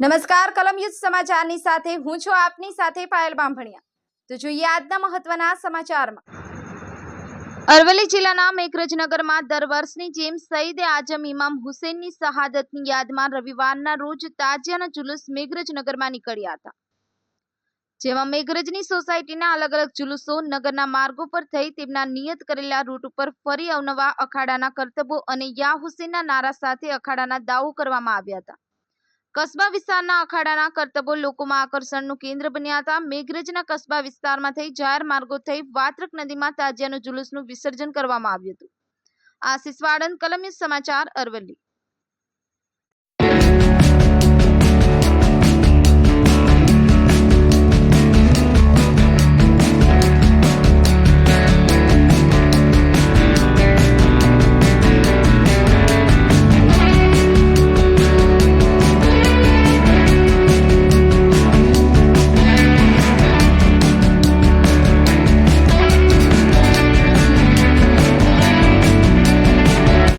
નમસ્કાર કલમ યુદ્ધ સમાચારની સાથે હું છું આપની સાથે પાયલ બામભણિયા। તો જોઈએ આજના મહત્વના સમાચારમાં। અરવલ્લી જિલ્લાના મેઘરજનગરમાં દર વર્ષની જેમ શહીદ આઝમ ઇમામ હુસૈનની શહાદતની યાદમાં રવિવારના રોજ તાજિયાના જુલુસ મેઘરજનગરમાં નીકળ્યા હતા, જેમાં મેઘરજની સોસાયટીના અલગ અલગ જુલુસો નગરના માર્ગો પર થઈ તેમના નિયત કરેલા રૂટ ઉપર ફરી અવનવા અખાડાના કરતબો અને યા હુસૈનના નારા સાથે અખાડાના દાવો કરવામાં આવ્યા હતા। કસ્બા વિસ્તારના અખાડાના કરતબો લોકોમાં આકર્ષણનું કેન્દ્ર બન્યા હતા। મેઘરજના કસ્બા વિસ્તારમાં થઈ જાહેર માર્ગો થઈ વાત્રક નદીમાં તાજિયાનું જુલુસનું વિસર્જન કરવામાં આવ્યું હતું। આશિષ વાડન, કલમ યુદ્ધ સમાચાર, અરવલ્લી।